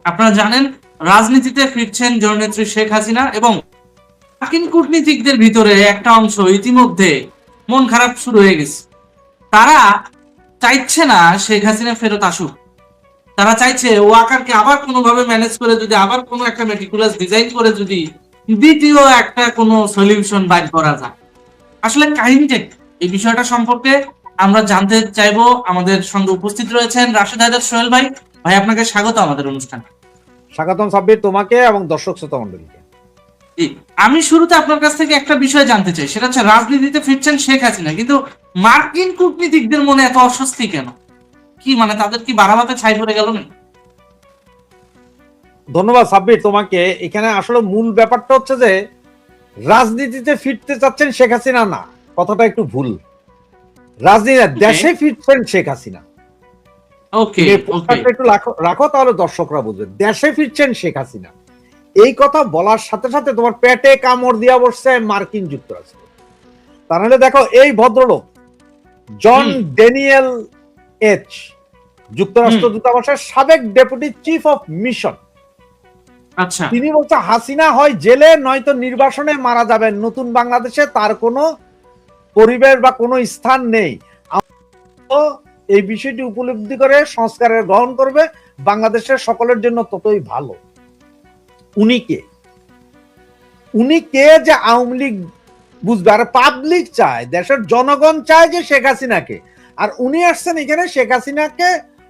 আপনারা জানেন রাজনীতিতে ফিরছেন জননেত্রী শেখ হাসিনা এবং মার্কিন কূটনীতিকদের ভিতরে একটা অংশ ইতিমধ্যে মন খারাপ শুরু হয়ে গেছে। তারা চাইছে না শেখ হাসিনা ফেরত আসুক। তারা চাইছে ওয়াকারকে আবার কোনোভাবে ম্যানেজ করে যদি আবার কোনো একটা মেটিকুলাস ডিজাইন করে যদি দ্বিতীয় একটা কোনো সলিউশন বাইর করা যায়। আসলে কাহিনীটা কি? এই বিষয়টা সম্পর্কে আমরা জানতে চাইবো। আমাদের সঙ্গে উপস্থিত রয়েছেন রাশেদ হায়দার সোহেল ভাই। ভাই, আপনাকে স্বাগত আমাদের অনুষ্ঠানে। স্বাগতম সাব্বির, তোমাকে এবং দর্শক শ্রোতা মন্ডলীকে। জি, আমি শুরুতে আপনার কাছ থেকে একটা বিষয় জানতে চাই, সেটা হচ্ছে রাজনীতিতে ফিরছেন শেখ হাসিনা, কিন্তু মার্কিন কূটনীতিকদের মনে এত অস্বস্তি কেন? কি মানে তাদের কি বাড়াবাতে ছাই পড়ে গেল না? ধন্যবাদ সাব্বির তোমাকে। এখানে আসলে মূল ব্যাপারটা হচ্ছে যে রাজনীতিতে ফিরতে চাচ্ছেন শেখ হাসিনা না, কথাটা একটু ভুল। রাজনীতি দেশে ফিরছেন শেখ হাসিনা। ওকে ওকে, একটু রাখো তাহলে দর্শকরা বুঝবে। দেশে ফিরছেন শেখ হাসিনা এই কথা বলার সাথে সাথে তোমার পেটে কামড় দিয়া বসছে মার্কিন যুক্তরাষ্ট্র। তাহলে দেখো, এই ভদ্রলোক জন ড্যানিয়েল এইচ, যুক্তরাষ্ট্র দূতাবাসের সাবেক ডেপুটি চিফ অফ মিশন, আচ্ছা, তিনি বলছে হাসিনা হয় জেলে নয়তো নির্বাসনে মারা যাবেন, নতুন বাংলাদেশে তার কোনো পরিবেশ বা কোনো স্থান নেই। এই বিষয়টি উপলব্ধি করে সংস্কারের গ্রহণ করবে, বাংলাদেশের সকলের জন্য ততই ভালো। উনি কে যে আওয়ামী লীগ বুঝবে? আর পাবলিক চায়, দেশের জনগণ চায় যে শেখ হাসিনাকে। আর উনি আসছেন এখানে শেখ হাসিনাকে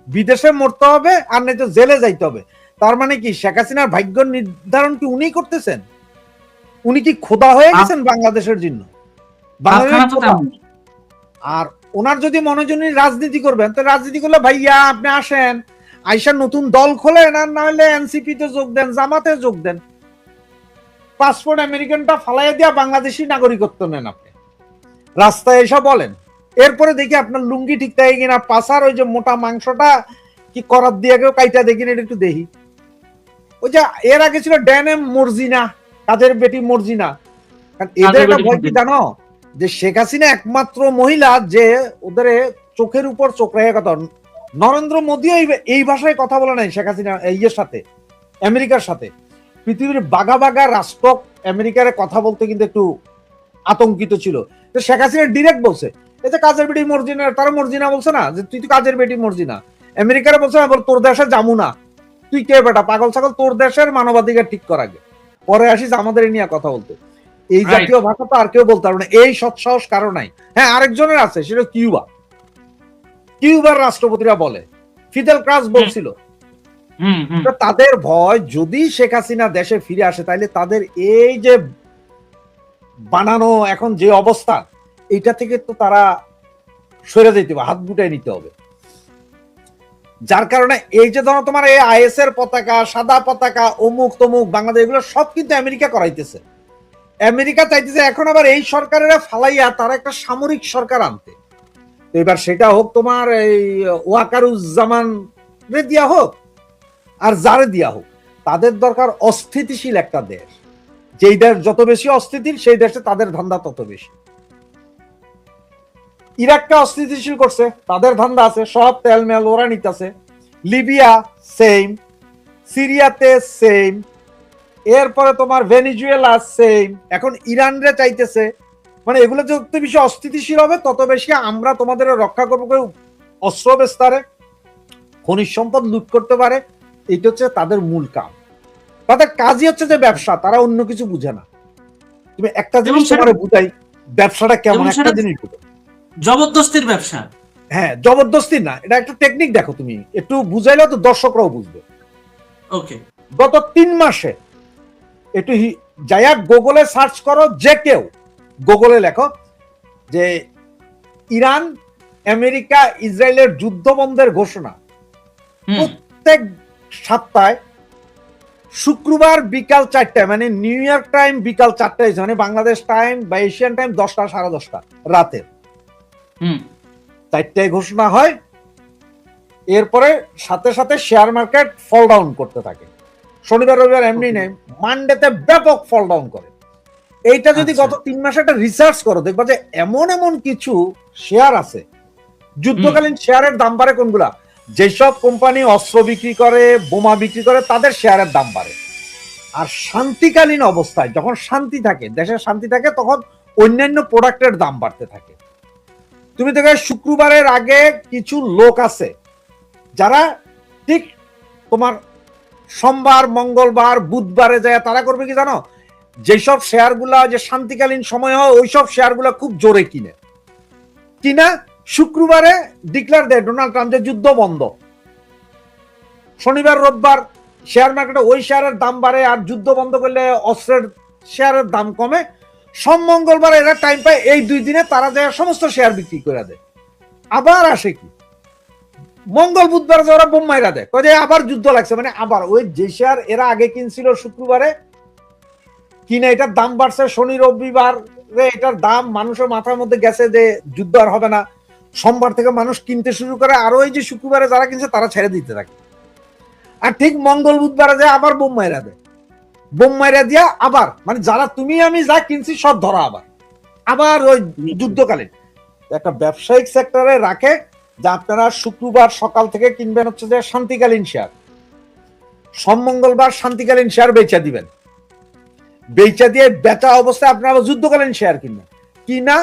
বিদেশে মরতে হবে আর নয়তো জেলে যাইতে হবে। তার মানে কি শেখ হাসিনার ভাগ্য নির্ধারণ কি উনি করতেছেন? উনি কি খোদা হয়ে গেছেন বাংলাদেশের জন্য? আর ওনার যদি মনোযোগী রাজনীতি করবেন, তো রাজনীতি করলে ভাইয়া আপনি আসেন, আইসা নতুন দল খোলেন, আর না হলে এনসিপি তে যোগ দেন, জামাতে যোগ দেন, পাসপোর্ট আমেরিকানটা ফালাইয়া দিয়া বাংলাদেশি নাগরিকত্ব নেন, আপনি রাস্তায় এসে বলেন। এরপরে দেখি আপনার লুঙ্গি ঠিক থাকে কিনা, পাশার ওই যে মোটা মাংসটা কি করার দিয়ে কেউ কাইটা দেখি না, একটু দেখি। ওই যে এর আগে ছিল ড্যানেম মর্জিনা, কাজের বেটি মর্জিনা। এদের একটা ভয় কি জানো? যে শেখ হাসিনা একমাত্র মহিলা যে ওদের চোখের উপর চোখ রেখে কথা। নরেন্দ্র মোদীও এই ভাষায় কথা বলে নাই শেখ হাসিনা ইয়ের সাথে, আমেরিকার সাথে। পৃথিবীর বাঘা বাঘা রাষ্ট্র আমেরিকার কথা বলতে কিন্তু একটু আতঙ্কিত ছিল। তো শেখ হাসিনা ডিরেক্ট বলছে, এই যে কাজের বেটি মর্জিনা, তারা মর্জিনা বলছে না যে তুই তো কাজের বেটি মর্জিনা। আমেরিকারে বলছে না, তোর দেশে যাবো না, তুই কে বেটা পাগল ছাগল, তোর দেশের মানবাধিকার ঠিক কর আগে, পরে আসিস আমাদের নিয়ে কথা বলতে। এই জাতীয় ভাষা তো আর কেউ বলতে পারবে না, এই সৎসাহস কারো নাই। হ্যাঁ, আরেকজনের আছে, সেটা কিউবার রাষ্ট্রপতিরা বলে, ফিদেল ক্রাস বলছিল। তাদের ভয় যদি শেখ হাসিনা দেশে ফিরে আসে, তাইলে তাদের এই যে বানানো এখন যে অবস্থা, এইটা থেকে তো তারা সরে যেতে হবে, হাত গুটাই নিতে হবে। যার কারণে এই যে ধরো তোমার এই আইএস এর পতাকা, সাদা পতাকা, অমুক তমুক বাংলাদেশ, এগুলো সব কিন্তু আমেরিকা করাইতেছে। আমেরিকা চাইতেছে এখন আবার এই সরকারেরা ফালাইয়া তারা একটা সামরিক সরকার আনতে। এবার সেটা হোক তোমার এই ওয়াকারুজ্জামান রে দিয়া হোক আর যারে দিয়া হোক, তাদের দরকার অস্থিতিশীল একটা দেশ। যেই দেশ যত বেশি অস্থিতিশীল, সেই দেশে তাদের ধান্দা তত বেশি। ইরাককে অস্থিতিশীল করছে, তাদের ধান্দা আছে, সব তেল মেল ওরা নিতেছে। লিবিয়া সেম, সিরিয়াতে সেম, এরপরে তোমার ভেনিজুয়েলা সেম, এখন ইরান রে চাইতেছে। মানে এগুলো যত বেশি অস্থিতিশীল হবে, তত বেশি আমরা তোমাদের রক্ষা করবো। কেউ অস্ত্র বেস্তারে, খনিজ সম্পদ লুট করতে পারে, এটা হচ্ছে তাদের মূল কাম। তাদের কাজই হচ্ছে যে ব্যবসা, তারা অন্য কিছু বুঝে না। তুমি একটা জিনিস তোমার বুঝাই, ব্যবসাটা কেমন, একটা জিনিস বুঝো, জবরদস্তির ব্যবসা। হ্যাঁ, জবরদস্তি না, এটা একটা টেকনিক। দেখো, তুমি একটু বুঝাইলে তো দর্শকরাও বুঝবে। ওকে, গত 3 মাসে একটু যাইয়া গুগলে সার্চ করো, যে কেউ গুগলে লেখো যে ইরান আমেরিকা ইসরায়েলের যুদ্ধ বন্ধের ঘোষণা। প্রত্যেক সপ্তাহে শুক্রবার বিকাল 4টায়, মানে নিউ ইয়র্ক টাইম বিকাল 4টায়, মানে বাংলাদেশ টাইম বা এশিয়ান টাইম 10টা সাড়ে 10টা রাতের 4টায় ঘোষণা হয়। এরপরে সাথে সাথে শেয়ার মার্কেট ফল ডাউন করতে থাকে। শনিবার রবিবার এমনি নেই, মানডেতে ব্যাপক ফল ডাউন করে। এইটা যদি গত 3 মাসে একটা রিসার্চ করো, দেখবা যে এমন এমন কিছু শেয়ার আছে, যুদ্ধকালীন শেয়ারের দাম বাড়ে কোনগুলা? যেসব কোম্পানি অস্ত্র বিক্রি করে, বোমা বিক্রি করে, তাদের শেয়ারের দাম বাড়ে। আর শান্তিকালীন অবস্থায়, যখন শান্তি থাকে, দেশের শান্তি থাকে, তখন অন্যান্য প্রোডাক্টের দাম বাড়তে থাকে। তুমি দেখো শুক্রবারের আগে কিছু লোক আছে যারা ঠিক তোমার সোমবার, মঙ্গলবার, বুধবারে যায় তারা করবে কি জানো, যেসব শেয়ারগুলা যে শান্তিকালীন সময় হয় ওইসব শেয়ারগুলা খুব জোরে কিনা শুক্রবারে ডিক্লেয়ার দেয় ডোনাল্ড ট্রাম্প যে যুদ্ধ বন্ধ। শনিবার রোববার শেয়ার মার্কেটে ওই শেয়ারের দাম বাড়ে, আর যুদ্ধ বন্ধ করলে অস্ত্রের শেয়ারের দাম কমে। সোম মঙ্গলবার এরা টাইম পায়, এই 2 দিনে তারা যায় সমস্ত শেয়ার বিক্রি করে দেয়। আবার আসে কি মঙ্গল বুধবার ওরা বোম মাইরা দেয়, কয়ে আবার যুদ্ধ লাগছে, মানে আবার ওই যে শেয়ার এরা আগে কিনছিল শুক্রবারে কিনে এটার দাম বাড়ছে, শনি রবিবার এটার দাম মানুষের মাথার মধ্যে গেছে যে যুদ্ধ আর হবে না, সোমবার থেকে মানুষ কিনতে শুরু করে, আর ওই যে শুক্রবারে যারা কিনছে তারা ছেড়ে দিতে থাকে। আর ঠিক মঙ্গল বুধবারে যায় আবার বোম মাইরা দেয়, বোম মাইরা দিয়া আবার মানে যারা তুমি আমি যা কিনছি সব ধরা, আবার ওই যুদ্ধকালীন একটা ব্যবসায়িক সেক্টরে রাখে যে আপনারা শুক্রবার সকাল থেকে কিনবেন হচ্ছে যে শান্তিকালীন শেয়ার, সোম মঙ্গলবার শান্তিকালীন শেয়ার বেচা দিবেন, বেচা দিয়ে বেচা অবস্থায় আপনারা যুদ্ধকালীন শেয়ার কিনবেন, কিনা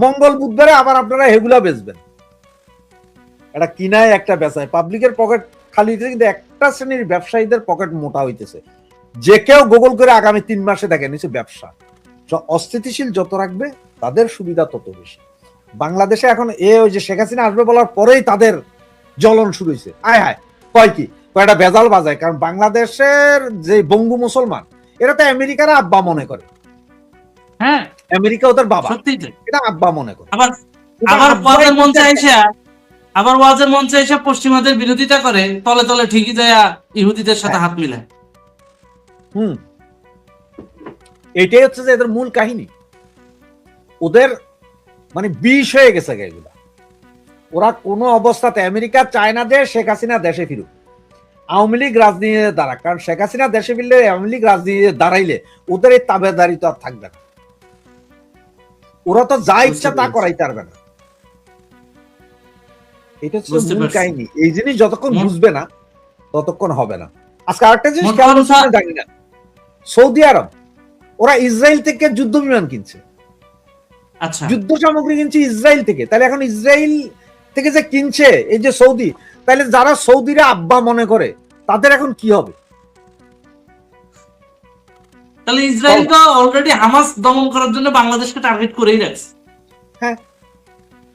মঙ্গল বুধবারে আবার আপনারা এগুলা বেচবেন। এটা কিনায় একটা বেচায়, পাবলিকের পকেট খালি হইতেছে, কিন্তু একটা শ্রেণীর ব্যবসায়ীদের পকেট মোটা হইতেছে। যে কেউ গুগল করে আগামী 3 মাসে দেখে নিচ্ছে ব্যবসা অস্থিতিশীল যত রাখবে তাদের সুবিধা তত বেশি। বাংলাদেশে এখন ওই যে শেখ হাসিনা আসবে বলার পরেই তাদের জ্বলন শুরু হয়েছে। আয় হায় কয় কি কয়টা ভেজাল বাজায়, কারণ বাংলাদেশের যে বঙ্গু মুসলমান এরা তো আমেরিকার আব্বা মনে করে। হ্যাঁ, আমেরিকা ওদের বাবা, এটা আব্বা মনে করে। আবার ওয়াজের মঞ্চে এসে পশ্চিমাদের বিরোধিতা করে, তলে তলে ঠিকই যায় ইহুদিদের সাথে হাত মিলায়। এটাই হচ্ছে যে এদের মূল কাহিনী। ওদের মানে বিষ হয়ে গেছে এগুলা। ওরা কোনো অবস্থাতে আমেরিকা চায় না যে শেখ হাসিনা দেশে ফিরুক, আওয়ামী লীগ রাজনীতিতে দাঁড়াক, কারণ শেখ হাসিনা দেশে ফিরলে আওয়ামী লীগ রাজনীতিতে দাঁড়াইলে ওদের এই তাবেদারি তো আর থাকবে না। ওরা তো যা ইচ্ছা তা করাইতে পারবে না। এটা হচ্ছে মূল কাহিনী। এই জিনিস যতক্ষণ বুঝবে না ততক্ষণ হবে না। আজকে আরেকটা জিনিস কেমন জানি না, সৌদি আরব ওরা ইসরায়েল থেকে যুদ্ধ বিমান কিনছে, যুদ্ধ সামগ্রী কিনছে ইসরায়েল থেকে। তাহলে এখন ইসরায়েল থেকে যে কিনছে এই যে সৌদি, তাহলে যারা সৌদিরা আব্বা মনে করে তাদের এখন কি হবে? তাহলে ইসরায়েল তো অলরেডি হামাস দমন করার জন্য বাংলাদেশকে টার্গেট করেই রাখছে। হ্যাঁ,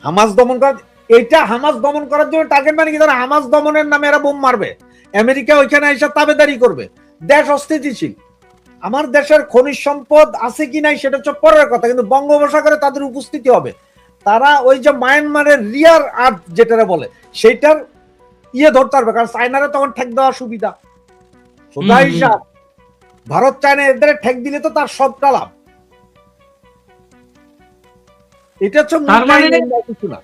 হামাস দমন করার, এটা হামাস দমন করার জন্য টার্গেট, মানে কি তারা হামাস দমনের নামে এরা বোম মারবে, আমেরিকা ওইখানে এসে তাবেদারি করবে, দেশ অস্থিতিশীল। আমার দেশের খনিজ সম্পদ আছে কি নাই সেটা হচ্ছে পরের কথা, কিন্তু বঙ্গোপসাগরে তাদের উপস্থিতি হবে। তারা ওই যে মায়ানমারের রিয়ার আর্থ যেটা বলে সেইটার ধরতে পারবে, কারণ চায়নারে তখন ঠেক দেওয়া সুবিধা। সোজা হিসাব, ভারত চায়না এদের ঠেক দিলে তো তার সবটা লাভ। এটা হচ্ছে কিছু না।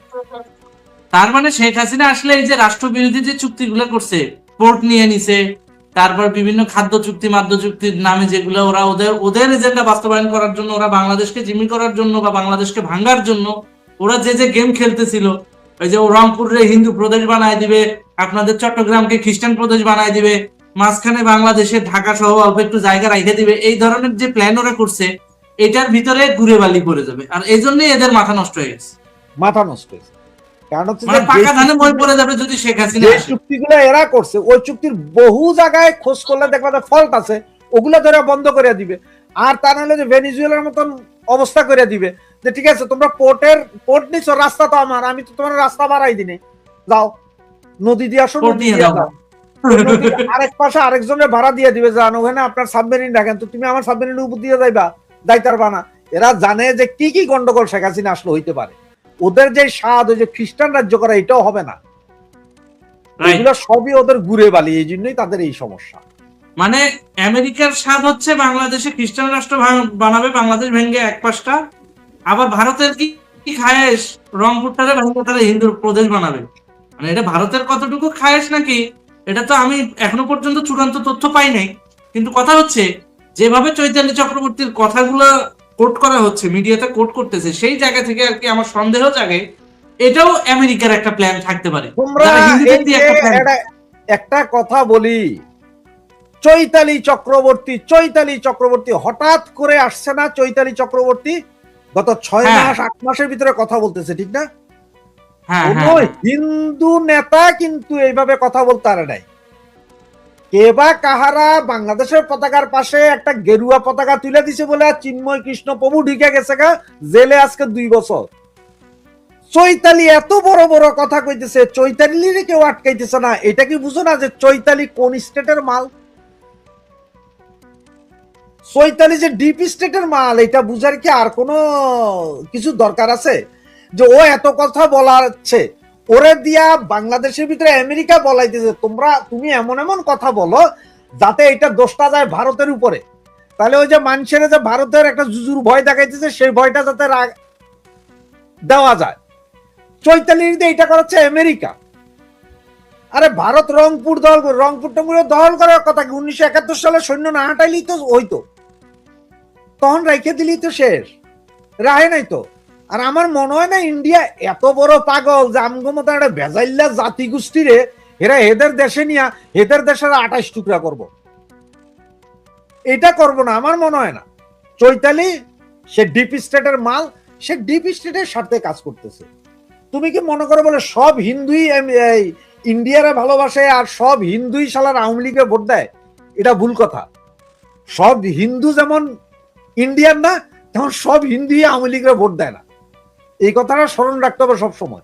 তার মানে শেখ হাসিনা আসলে এই যে রাষ্ট্রবিরোধী যে চুক্তিগুলো করছে, পোর্ট নিয়ে নিছে, তারপর বিভিন্ন খাদ্য চুক্তি, মাদ্য চুক্তির নামে যেগুলো ওরা ওদের এজেন্ডা বাস্তবায়ন করার জন্য, ওরা বাংলাদেশকে জিম্মি করার জন্য বা বাংলাদেশকে ভাঙার জন্য ওরা যে গেম খেলতেছিল, ওই যে রংপুরে হিন্দু প্রদেশ বানায় দিবে, আপনাদের চট্টগ্রামকে খ্রিস্টান প্রদেশ বানায় দিবে, মাঝখানে বাংলাদেশে ঢাকা সহ অল্প একটু জায়গা রেখে দিবে, এই ধরনের যে প্ল্যান ওরা করছে এটার ভিতরে ঘুরে বালি পড়ে যাবে। আর এই জন্যই এদের মাথা নষ্ট হয়ে গেছে, মাথা নষ্ট হয়েছে। কারণ হচ্ছে যে পাকা ধানে মই পড়ে যাবে যদি শেখ হাসিনা আসে। চুক্তিগুলো এরা করছে, ওই চুক্তির বহু জায়গায় খোঁজ করলে দেখবা যে ফল্ট আছে, ওগুলো ধরে বন্ধ করে দিবে। আর তা নাহলে যে ভেনিজুয়েলার মতন অবস্থা করে দিবে যে ঠিক আছে তোমরা পোর্ট নিছো, রাস্তা তো আমার, আমি তো তোমার রাস্তা বাড়াই দিনে, যাও নদী দিয়ে আসো, নদী দিয়ে যাও, আরেক পাশে আরেকজনের ভাড়া দিয়ে দিবে, জান ওখানে আপনার সাবমেরিন রাখেন, তো তুমি আমার সাবমেরিনের উপর দিয়ে যাইবা, যাইতার বানা। এরা জানে যে কি কি গন্ডগোল শেখ হাসিনা আসলে হইতে পারে। ওদের যে স্বাদ, ওই যে খ্রিস্টান রাজ্য করা, এটাও হবে না। এগুলো সবই ওদের ঘুরে বালি, এই জন্যই তাদের এই সমস্যা। মানে আমেরিকার স্বাদ হচ্ছে বাংলাদেশে খ্রিস্টান রাষ্ট্র বানাবে, বাংলাদেশ ভেঙে এক পাশটা, আবার ভারতের কি খায়েশ রংপুরটারে ভেঙে তারা হিন্দু প্রদেশ বানাবে। মানে এটা ভারতের কতটুকু খায়েশ নাকি এটা তো আমি এখনো পর্যন্ত চূড়ান্ত তথ্য পাই নাই। কিন্তু কথা হচ্ছে যেভাবে চৈতালি চক্রবর্তীর কথাগুলো কোট করা হচ্ছে, মিডিয়াতে কোট করতেছে, সেই জায়গা থেকে আর কি আমার সন্দেহ জাগে এটাও আমেরিকার একটা প্ল্যান থাকতে পারে। তোমরা যারা হিন্দুদের এই দিয়ে যে একটা প্ল্যান। একটা কথা বলি, চৈতালি চক্রবর্তী হঠাৎ করে আসছে না। চৈতালি চক্রবর্তী গত 6 হ্যাঁ মাস 8 মাসের ভিতরে কথা বলতেছে, ঠিক না? হ্যাঁ কোন হ্যাঁ হ্যাঁ। হিন্দু নেতা কিন্তু এইভাবে কথা বলতে পারে নাই। কে বা কাহারা বাংলাদেশের পতাকার পাশে একটা গেরুয়া পতাকা তুলে দিছে বলে চিন্ময় কৃষ্ণ প্রভু ঢুকে গেছে গা জেলে আজকে 2 বছর। চৈতালি এত বড় বড় কথা কইতেছে, চৈতালির কেউ আটকাইতেছে না। এটা কি বুঝো না যে চৈতালি কোন স্টেটের মাল? চৈতালি যে ডিপ স্টেটের মাল, এটা বুঝার কি আর কোনো কিছু দরকার আছে? যে ও এত কথা বলাচ্ছে, ওরে দিয়া বাংলাদেশের ভিতরে আমেরিকা বলাইতেছে তুমি এমন এমন কথা বলো যাতে এটা দোষটা যায় ভারতের উপরে। তাহলে ওই যে মানুষের যে ভারতের একটা জুজুর ভয় দেখাইতেছে, সেই ভয়টা যাতে দেওয়া যায়, চৈতালির দিয়ে এটা করাচ্ছে আমেরিকা। আরে ভারত রংপুর দখল করার কথা কি? 1971 সালে সৈন্য না হাঁটাইলেই তো হইতো, তখন রেখে দিলেই তো শেষ, রাহে নাই তো। আর আমার মনে হয় না ইন্ডিয়া এত বড় পাগল যে আমগো মতো একটা ভেজাইল্লা জাতি গোষ্ঠীরে এরা এদের দেশে নিয়ে এদের দেশের 28 টুকরা করব। এটা করব না, আমার মনে হয় না। চৈতালি সে ডিপ স্টেটের মাল, সে ডিপ স্টেটের স্বার্থে কাজ করতেছে। তুমি কি মনে করো বলে সব হিন্দুই ইন্ডিয়ারে ভালোবাসে আর সব হিন্দুই শালার আওয়ামী লীগে ভোট দেয়? এটা ভুল কথা। সব হিন্দু যেমন ইন্ডিয়ান না, তেমন সব হিন্দুই আওয়ামী লীগের ভোট দেয় না। এই কথাটা স্মরণ রাখতে হবে সবসময়।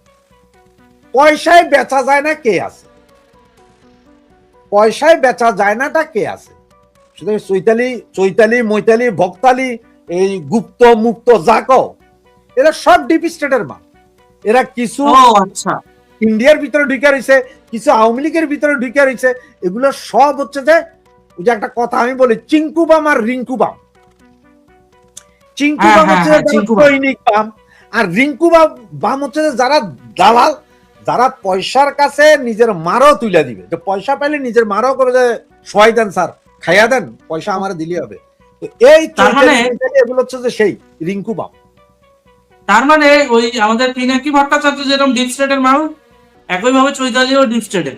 পয়সায় বেচা যায় না কে আছে? পয়সায় বেচা যায় নাটা কে আছে? সুতরাং চৈতালি মৈতালি ভক্তালি এই গুপ্ত মুক্ত জাকো এরা সব ডিপ স্টেটের মাল। এরা কিছু আচ্ছা ইন্ডিয়ার ভিতরে ঢুকে রয়েছে, কিছু আওয়ামী লীগের ভিতরে ঢুকে রয়েছে। এগুলো সব হচ্ছে যে ওই যে একটা কথা আমি বলি, চিঙ্কু বাম আর রিঙ্কু বাম। চিঙ্কু বাম হচ্ছে সৈনিক বাম, আর রিঙ্কু বাম হচ্ছে যারা দালাল, যারা পয়সার কাছে নিজের মারও তুলে দিবে। যে পয়সা পাইলে নিজের মারও করে যে সহায় দেন স্যার, খাইয়া দেন, পয়সা আমার দিলে হবে। তো এই এগুলো হচ্ছে যে সেই রিঙ্কু বাম। তার মানে ওই আমাদের পিনাকি ভট্টাচার্য যেরকম ডিপ স্টেটের মাল, একইভাবে চৈতালিও ডিপ স্টেটের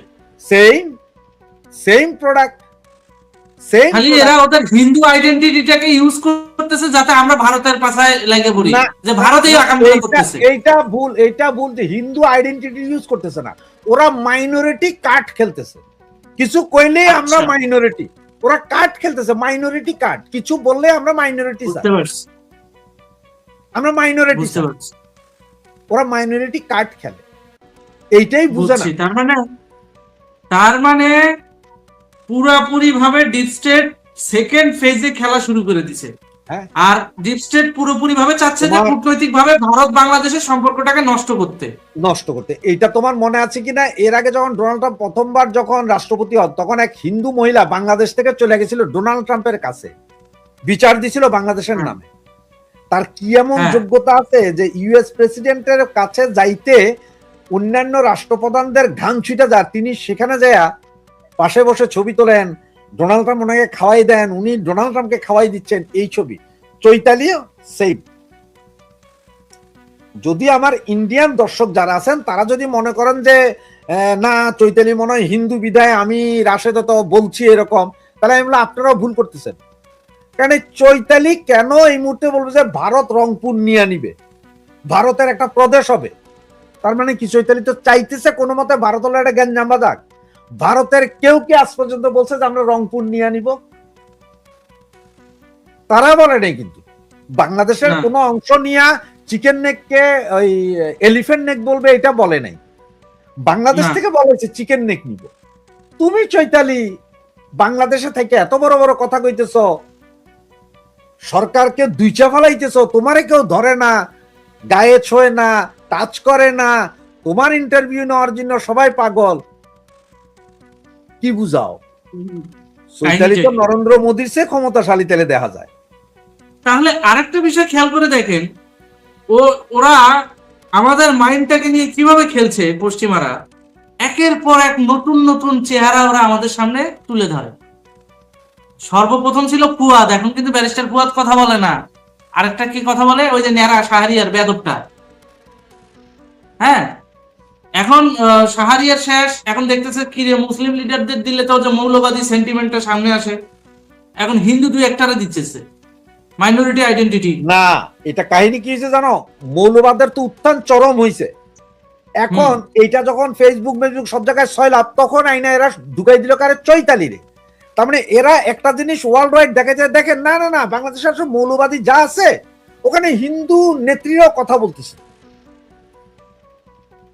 সেম প্রোডাক্ট। খালি এরা ওদের হিন্দু আইডেন্টিটিটাকে ইউজ করতেছে যাতে আমরা ভারতের পাশায় লেগে পড়ি, যে ভারতেই আকামগুলো করতেছে। এইটা ভুল যে হিন্দু আইডেন্টিটি ইউজ করতেছে না, ওরা মাইনরিটি কার্ড খেলতেছে। কিছু কইলে আমরা মাইনরিটি, ওরা কার্ড খেলতেছে, মাইনরিটি কার্ড। কিছু বললে আমরা মাইনরিটি, আমরা মাইনরিটি, ওরা মাইনরিটি কার্ড খেলে। এইটাই বুঝে না। তার মানে পুরাপুরি ভাবে ডিপ স্টেট সেকেন্ড ফেজে খেলা শুরু করে দিছে। আর ডিপ স্টেট পুরোপুরি ভাবে চাচ্ছে যে কূটনৈতিক ভাবে ভারত বাংলাদেশের সম্পর্কটাকে নষ্ট করতে। এইটা তোমার মনে আছে কিনা, এর আগে যখন ডোনাল্ড ট্রাম্প প্রথমবার যখন রাষ্ট্রপতি হন, তখন এক হিন্দু মহিলা বাংলাদেশ থেকে চলে গেছিল ডোনাল্ড ট্রাম্পের কাছে, বিচার দিছিল বাংলাদেশের নামে। তার কি এমন যোগ্যতা আছে যে ইউএস প্রেসিডেন্টের কাছে যাইতে অন্যান্য রাষ্ট্রপ্রধানদের ঘাম ছুটে যায়, তিনি সেখানে যায় পাশে বসে ছবি তোলেন, ডোনাল্ড ট্রাম্প ওনাকে খাওয়াই দেন, উনি ডোনাল্ড ট্রাম্পকে খাওয়াই দিচ্ছেন, এই ছবি। চৈতালিও সেম। যদি আমার ইন্ডিয়ান দর্শক যারা আছেন তারা যদি মনে করেন যে না চৈতালি মনে হয় হিন্দু বিধায় আমি রাশেদে তো বলছি এরকম, তাহলে আমি বললাম আপনারাও ভুল করতেছেন। কারণ চৈতালি কেন এই মুহূর্তে বলবে যে ভারত রংপুর নিয়ে নিবে, ভারতের একটা প্রদেশ হবে? তার মানে কি চৈতালি তো চাইতেছে কোনো মতে ভারত হলো একটা জ্ঞান জাম্বা দাগ। ভারতের কেউ কি আজ পর্যন্ত বলছে যে আমরা রংপুর নিয়ে নিব? তারা বলে নেই। কিন্তু বাংলাদেশের কোন অংশ নিয়ে চিকেন নেককে ওই এলিফ্যান্ট নেক বলবে এটা বলে নাই। বাংলাদেশ থেকে বলেছে চিকেন নেক নিব। তুমি চৈতালি বাংলাদেশে থেকে এত বড় বড় কথা কইতেছ, সরকারকে দুইচা ফেলাইতেছ, তোমারে কেউ ধরে না, গায়ে ছোঁয় না, টাচ করে না, তোমার ইন্টারভিউ নেওয়ার জন্য সবাই পাগল। কি বুঝাও? চৈতালি তো নরেন্দ্র মোদীর চেয়ে ক্ষমতাশালী তেলে দেখা যায়। তাহলে আরেকটা বিষয় খেয়াল করে দেখেন, ওরা আমাদের মাইন্ডটাকে নিয়ে কিভাবে খেলছে। পশ্চিমারা একের পর এক নতুন নতুন চেহারা ওরা আমাদের সামনে তুলে ধরে। সর্বপ্রথম ছিল ফুয়াদ, এখন কিন্তু ব্যারিস্টার ফুয়াদ কথা বলে না। আরেকটা কি কথা বলে, ওই যে ন্যাড়া শাহরিয়ার বেদবটা, হ্যাঁ, এখন শাহরিয়ার শেষ, এখন দেখতেছে কি রে মুসলিম লিডারদের দিলে তো যে মৌলবাদী সেন্টিমেন্টটা সামনে আসে, এখন হিন্দু দুই একটারে দিচ্ছে মাইনরিটি আইডেন্টিটি। না, এটা কাহিনী কি হয়েছে জানো, মৌলবাদের তো উত্থান চরম হয়েছে। এখন এইটা যখন ফেসবুক সব জায়গায় ছয়লাভ, তখন আইনা এরা ঢুকাই দিল কারে, চৈতালি রে। তার মানে এরা একটা জিনিস ওয়ার্ল্ড ওয়াইড দেখে যায়, দেখেন না না না, বাংলাদেশের আসলে মৌলবাদী যা আছে ওখানে হিন্দু নেত্রীরাও কথা বলতেছে,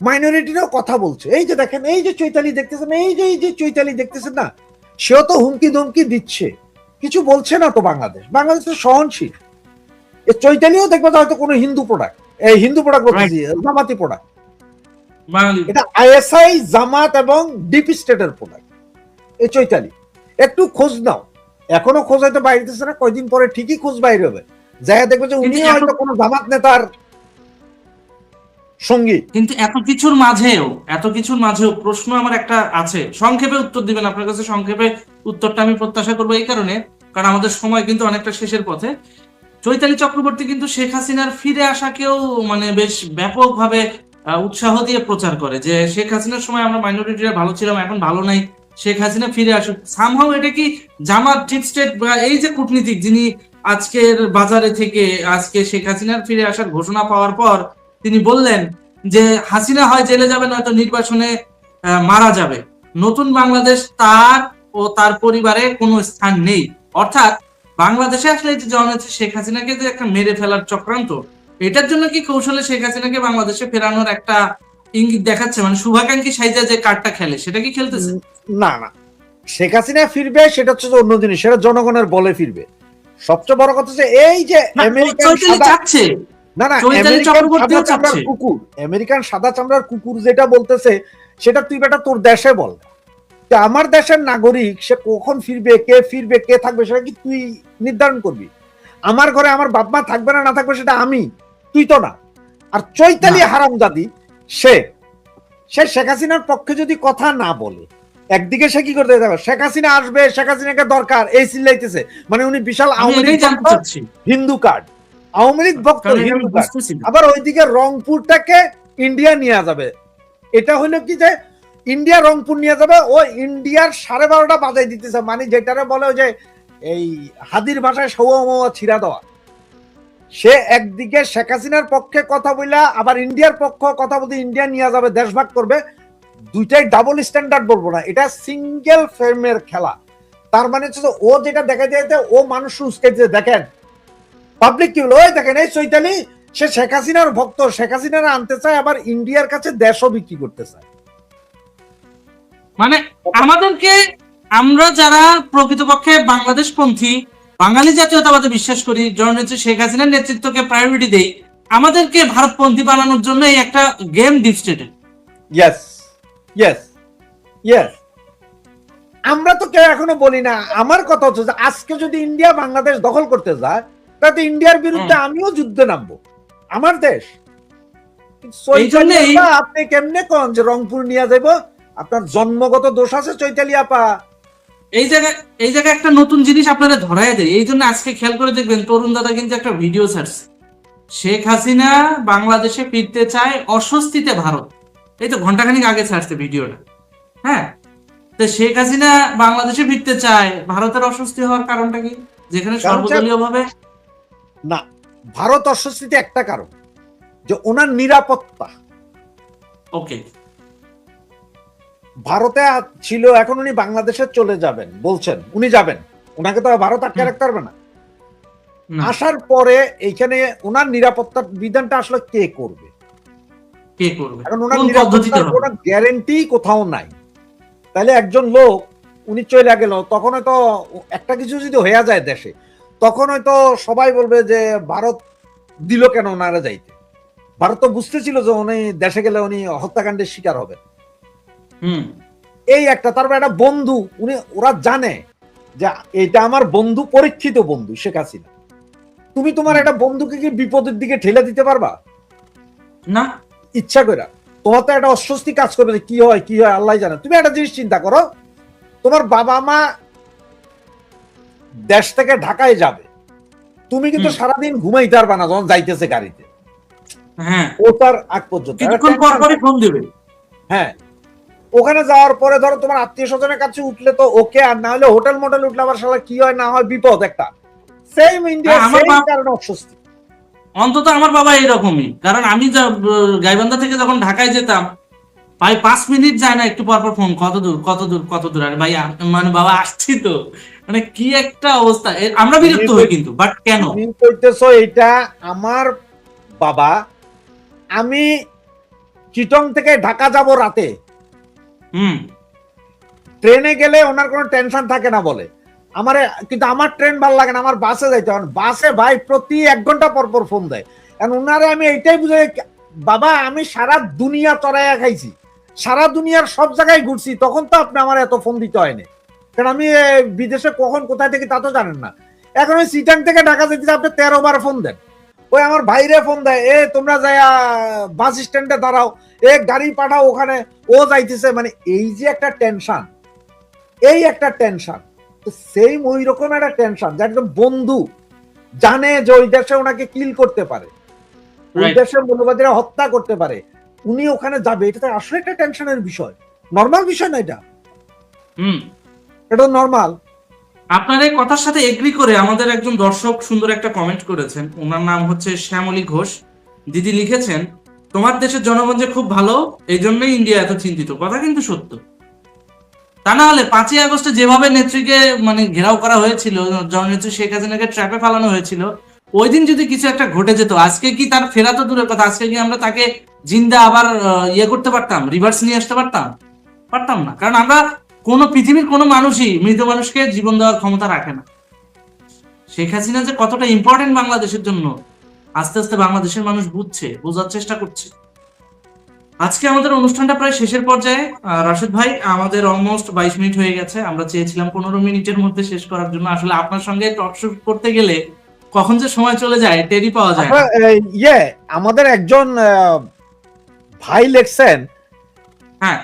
মাইনরিটিরাও কথা বলছে। এই যে দেখেন, এই যে চৈতালি দেখতেছেন, এই যে চৈতালি দেখতেছেন না, সেও তো হুমকি ধমকি দিচ্ছে, কিছু বলছে না তো। বাংলাদেশ তো সহনশীল। এই চৈতালিও দেখবে তো হয়তো কোনো হিন্দু প্রোডাক্ট, এই হিন্দু প্রোডাক্ট বলতেছি, জামাতি প্রোডাক্ট। এটা আইএসআই, জামাত এবং ডিপ স্টেটের প্রোডাক্ট এই চৈতালি। একটু খোঁজ নাও, এখনো খোঁজ হয়তো বাইরেতেছে না, কয়দিন পরে ঠিকই খোঁজ বাইরে হবে, যাই দেখবে যে উনি হয়তো কোনো জামাত নেতার সঙ্গী। কিন্তু এত কিছুর মাঝেও প্রশ্ন আমার একটা আছে, সংক্ষেপে উত্তর দিবেন, আপনার কাছে সংক্ষেপে উত্তরটা আমি প্রত্যাশা করবো এই কারণে, কারণ আমাদের সময় কিন্তু অনেকটা শেষের পথে। চৈতালি চক্রবর্তী কিন্তু শেখ হাসিনার ফিরে আসাকেও মানে বেশ ব্যাপকভাবে উৎসাহ দিয়ে প্রচার করে যে শেখ হাসিনার সময় আমরা মাইনরিটিরা ভালো ছিলাম, এখন ভালো নাই, শেখ হাসিনা ফিরে আসুক। সামহাও এটা কি জামাত, ডিপ স্টেট বা এই যে কূটনীতিক যিনি আজকের বাজারে থেকে আজকে শেখ হাসিনার ফিরে আসার ঘোষণা পাওয়ার পর তিনি বললেন যে হাসিনা হয় জেলে যাবে, নয়তো নির্বাচনে মারা যাবে, নতুন বাংলাদেশ তার ও তার পরিবারে কোনো স্থান নেই। অর্থাৎ বাংলাদেশে আসলে যে জননেত্রী শেখ হাসিনাকে যে একটা মেরে ফেলার চক্রান্ত, এটার জন্য কি কৌশলে শেখ হাসিনাকে বাংলাদেশে ফেরানোর একটা ইঙ্গিত দেখাচ্ছে, মানে শুভাকাঙ্ক্ষী সাইজা যে কার্ডটা খেলে সেটা কি খেলতেছে? না না, শেখ হাসিনা ফিরবে সেটা হচ্ছে অন্য জিনিস, সেটা জনগণের বলে ফিরবে। সবচেয়ে বড় কথা হচ্ছে এই যে আমেরিকান সাদা চামড়ার কুকুর যেটা বলতেছে, সেটা তুই বেটা তোর দেশে বল। আমার দেশের নাগরিক সে কখন ফিরবে, কে থাকবে সেটা কি তুই নির্ধারণ করবি? আমার ঘরে আমার বাপ মা থাকবে না থাকবে সেটা আমি, তুই তো না। আর চৈতালি হারামজাদি সে শেখ হাসিনার পক্ষে যদি কথা না বলে, একদিকে সে কি করতে যাবে, শেখ হাসিনা আসবে, শেখ হাসিনাকে দরকার, এই চিল্লাইতেছে, মানে উনি বিশাল আওয়ামী লীগ হিন্দু কার্ড, আওয়ামী লীগ ভক্ত হিন্দু কার্ড। আবার ওইদিকে রংপুরটাকে ইন্ডিয়া নিয়ে যাবে। এটা হলো কি যে ইন্ডিয়া রংপুর নিয়ে যাবে, ও ইন্ডিয়ার 12:30 বাজাই দিতেছে, মানে যেটারে বলে ওই যে এই হাদির ভাষায় সৌয়া ছিড়া দেওয়া। সে একদিকে শেখ হাসিনার পক্ষে কথা বইলা আবার ইন্ডিয়ার পক্ষ কথা বলতে ইন্ডিয়া নিয়ে যাবে, দেশভাগ করবে। দুইটাই ডাবল স্ট্যান্ডার্ড বলবো না, এটা সিঙ্গেল ফ্রেমের খেলা। তার মানে হচ্ছে ও যেটা দেখা যায় ও মানুষ উস্কাইছে, দেখেন পাবলিক কি হলো, ওই দেখেন এই চৈতালি সে শেখ হাসিনার ভক্ত, শেখ হাসিনার আনতে চায়, আবার ইন্ডিয়ার কাছে দেশও বিক্রি করতে চায়। মানে আমাদেরকে, আমরা যারা প্রকৃতপক্ষে বাংলাদেশ পন্থী, বাঙালি জাতীয়তাবাদে বিশ্বাস করি, জননেত্রী শেখ হাসিনার নেতৃত্বকে প্রায়োরিটি দেই, আমাদেরকে ভারতপন্থী বানানোর জন্য এই একটা গেম ডিপ স্টেটে। ইয়েস ইয়েস ইয়েস, আমরা তো কেউ এখনো বলি না। আমার কথা হচ্ছে যে আজকে যদি ইন্ডিয়া বাংলাদেশ দখল করতে যায়, তাতে ইন্ডিয়ার বিরুদ্ধে আমিও যুদ্ধে নামবো, আমার দেশ। আপনি কেমনে কন যে রংপুর নিয়ে যাবো? আপনার জন্মগত দোষ আছে চৈতালি আপা। এই জায়গায় একটা নতুন জিনিস আপনারা ধরাই দেয়, এই জন্য আজকে খেয়াল করে দেখবেন তরুণ দাদা কিন্তু একটা ভিডিও ছাড়ছে, শেখ হাসিনা বাংলাদেশে ফিরতে চায়, অস্বস্তিতে ভারত। এই তো ঘন্টাখানিক আগে ছাড়ছে ভিডিওটা। হ্যাঁ, তো শেখ হাসিনা বাংলাদেশে ফিরতে চায়, ভারতের অস্বস্তি হওয়ার কারণটা কি? যেখানে সর্বদলীয় ভাবে না, ভারত অস্বস্তিতে একটা কারণ যে ওনার নিরাপত্তা। ওকে, ভারতে ছিল, এখন উনি বাংলাদেশে চলে যাবেন বলছেন, উনি যাবেন, ওনাকে তো ভারত আটকে রাখতে পারবে না। আসার পরে এইখানে ওনার নিরাপত্তার বিধানটা আসলে কে করবে? এখন ওনার নিরাপত্তার কোনো গ্যারেন্টি কোথাও নাই। তাহলে একজন লোক উনি চলে গেল, তখন হয়তো একটা কিছু যদি হয়ে যায় দেশে, তখন হয়তো সবাই বলবে যে ভারত দিল কেন ওনারা যাইতে। ভারত তো বুঝতেছিল যে উনি দেশে গেলে উনি হত্যাকাণ্ডের শিকার হবেন। এই একটা, তারপর একটা বন্ধু, ওরা জানে যে এটা আমার বন্ধু, পরীক্ষিত বন্ধু শেখ হাসিনা। তুমি তোমার একটা বন্ধুকে কি বিপদের দিকে ঠেলে দিতে পারবা? না, ইচ্ছা করে। তোমার তো একটা অস্বস্তি কাজ করবে, কি হয় আল্লাহ জানে। তুমি একটা জিনিস চিন্তা করো, তোমার বাবা মা দেশ থেকে ঢাকায় যাবে, তুমি কিন্তু সারাদিন ঘুমাইতে পারবা না যখন যাইতেছে গাড়িতে। হ্যাঁ, ওটার আগ পর্যন্ত একটা কিছুক্ষণ পর tension পরই ফোন দিবে। হ্যাঁ, ওখানে যাওয়ার পরে ধরো তোমার আত্মীয় স্বজনের কাছে উঠলে তো ওকে, আর না হলে হোটেল মোটেল উঠলে আবার শালা কি হয় না হয় বিপদ একটা। সেম ইন্ডিয়া, হ্যাঁ, আমার সেম বাপ কারণে অস্বস্তি। অন্তত আমার বাবা এরকমই, কারণ আমি গাইবান্ধা থেকে যখন ঢাকায় যেতাম, ভাই 5 মিনিট যায় না একটু পর পর ফোন, কত দূর কত দূর কত দূর, আরে ভাই মানে বাবা আসছি তো, মানে কি একটা অবস্থা। আমরা বিরক্ত হই কিন্তু, বাট কেন? তুমি কইতেছো এটা আমার বাবা, আমি চিটং থেকে ঢাকা যাব রাতে, হুম। ট্রেনে গেলে ওনার কোনো টেনশন থাকে না বলে আমারে, কিন্তু আমার ট্রেন ভালো লাগে না, আমার বাসে যাইতে হয়। বাসে ভাই প্রতি 1 ঘন্টা পর পর ফোন দেয়। কারণ ওনারে আমি এইটাই বুঝাই, বাবা আমি সারা দুনিয়া চড়াইয়া খাইছি, সারা দুনিয়ার সব জায়গায় ঘুরছি, তখন তো আপনি আমার এত ফোন দিতে হয়নি, কারণ আমি বিদেশে কখন কোথায় থেকে তা তো জানেন না। এখন ওই চিটাং থেকে ঢাকা যেতে আপনি 13 বার ফোন দেন। ওই আমার ভাইরে ফোন দেয়, এ তোমরা যাই বাস স্ট্যান্ডে দাঁড়াও, এ গাড়ি পাঠাও ওখানে, ও যাইতেছে, মানে এই যে একটা টেনশন, এই একটা টেনশন, সেম ওই রকম একটা টেনশন যে একদম বন্ধু জানে যে ওই দেশে ওনাকে কিল করতে পারে, ওই Right. দেশের মৌলবাদীরা হত্যা করতে পারে, উনি ওখানে যাবে, এটা তো আসলে একটা টেনশনের বিষয়, নর্মাল বিষয় না এটা, হুম। এটা নর্মাল। আপনার এই কথার সাথে এগ্রি করে আমাদের একজন দর্শক সুন্দর একটা কমেন্ট করেছেন, ওনার নাম হচ্ছে শ্যামলী ঘোষ। দিদি লিখেছেন, তোমার দেশের জনগণ যে খুব ভালো, এই জন্যই ইন্ডিয়া এত চিন্তিত। কথা কিন্তু সত্য। তা না হলে 5ই আগস্টে যেভাবে নেত্রীকে মানে ঘেরাও করা হয়েছিল, জননেত্রী শেখ হাসিনাকে ট্র্যাপে ফেলানো হয়েছিল, ওই দিন যদি কিছু একটা ঘটে যেত, আজকে কি তার ফেরা তো দূরের কথা, আজকে কি আমরা তাকে জিন্দা আবার ইয়ে করতে পারতাম, রিভার্স নিয়ে আসতে পারতাম? পারতাম না, কারণ আমরা পৃথিবীর কোনো মানুষই মৃত মানুষকে জীবন দেওয়ার ক্ষমতা রাখে না। শেখ হাসিনা যে কতটা ইম্পর্টেন্ট বাংলাদেশের জন্য, আস্তে আস্তে বাংলাদেশের মানুষ বুঝছে, বোঝার চেষ্টা করছে। আজকে আমাদের অনুষ্ঠানটা প্রায় শেষের পর্যায়ে। রাশেদ ভাই, আমাদের অলমোস্ট 22 মিনিট হয়ে গেছে। আমরা চেয়েছিলাম 15 মিনিটের মধ্যে শেষ করার জন্য। আসলে আপনার সঙ্গে টক শো করতে গেলে কখন যে সময় চলে যায় টেরই পাওয়া যায় না। ইয়ে আমাদের একজন ভাই লেখছেন, হ্যাঁ,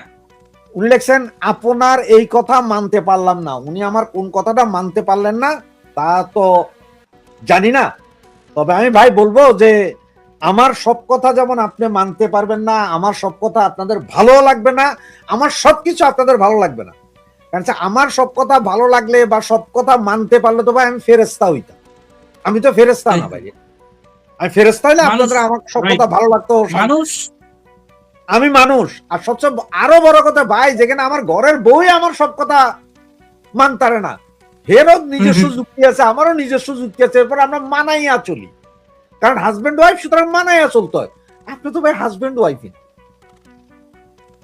উনি লেখছেন আপনার এই কথা মানতে পারলাম না। উনি আমার কোন কথাটা মানতে পারলেন না তা তো জানি না, তবে আমি ভাই বলবো যে আমার সব কথা যেমন আপনি মানতে পারবেন না, আমার সব কথা আপনাদের ভালো লাগবে না, আমার সবকিছু আপনাদের ভালো লাগবে না। কারণ আমার সব কথা ভালো লাগলে বা সব কথা মানতে পারলে তো ভাই আমি ফেরেশতা হইতাম। আমি তো ফেরেশতা না ভাই, আমি ফেরেশতা হইলে আপনাদের আমার সব কথা ভালো লাগতো। মানুষ, আমি মানুষ। আর সবচেয়ে আরো বড় কথা ভাই, যেখানে আমার ঘরের বউই আমার সব কথা মানতারে না, হেরও নিজস্ব যুক্তি আছে, আমারও নিজস্ব যুক্তি আছে, এরপর আমরা মানাইয়া চলি, কারণ হাজবেন্ড ওয়াইফ, সুতরাং মানাইয়া চলতে হয়। আপনি তো ভাই হাজবেন্ড ওয়াইফই,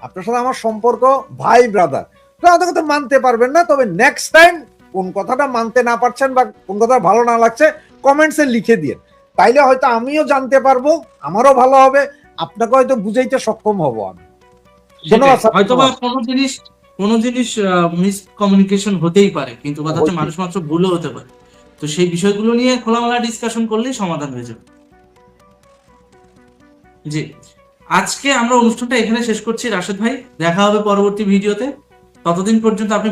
আপনার সাথে আমার সম্পর্ক ভাই ব্রাদার, আমাদের কথা মানতে পারবেন না। তবে নেক্সট টাইম কোন কথাটা মানতে না পারছেন বা কোন কথা ভালো না লাগছে কমেন্টসে লিখে দিয়ে, তাইলে হয়তো আমিও জানতে পারবো, আমারও ভালো হবে, আপনাকে হয়তো বুঝাইতে সক্ষম হব আমি। হয়তো বা কোনো জিনিস মিসকমিউনিকেশন হতেই পারে, কিন্তু কথা হচ্ছে মানুষ মাত্র ভুলও হতে পারে। তো সেই বিষয়গুলো নিয়ে খোলামেলা ডিসকাশন করলেই সমাধান হয়ে যাবে। জি, আজকে আমরা অনুষ্ঠানটা এখানে শেষ করছি রাশেদ ভাই। দেখা হবে পরবর্তী ভিডিওতে। ততদিন পর্যন্ত আপনি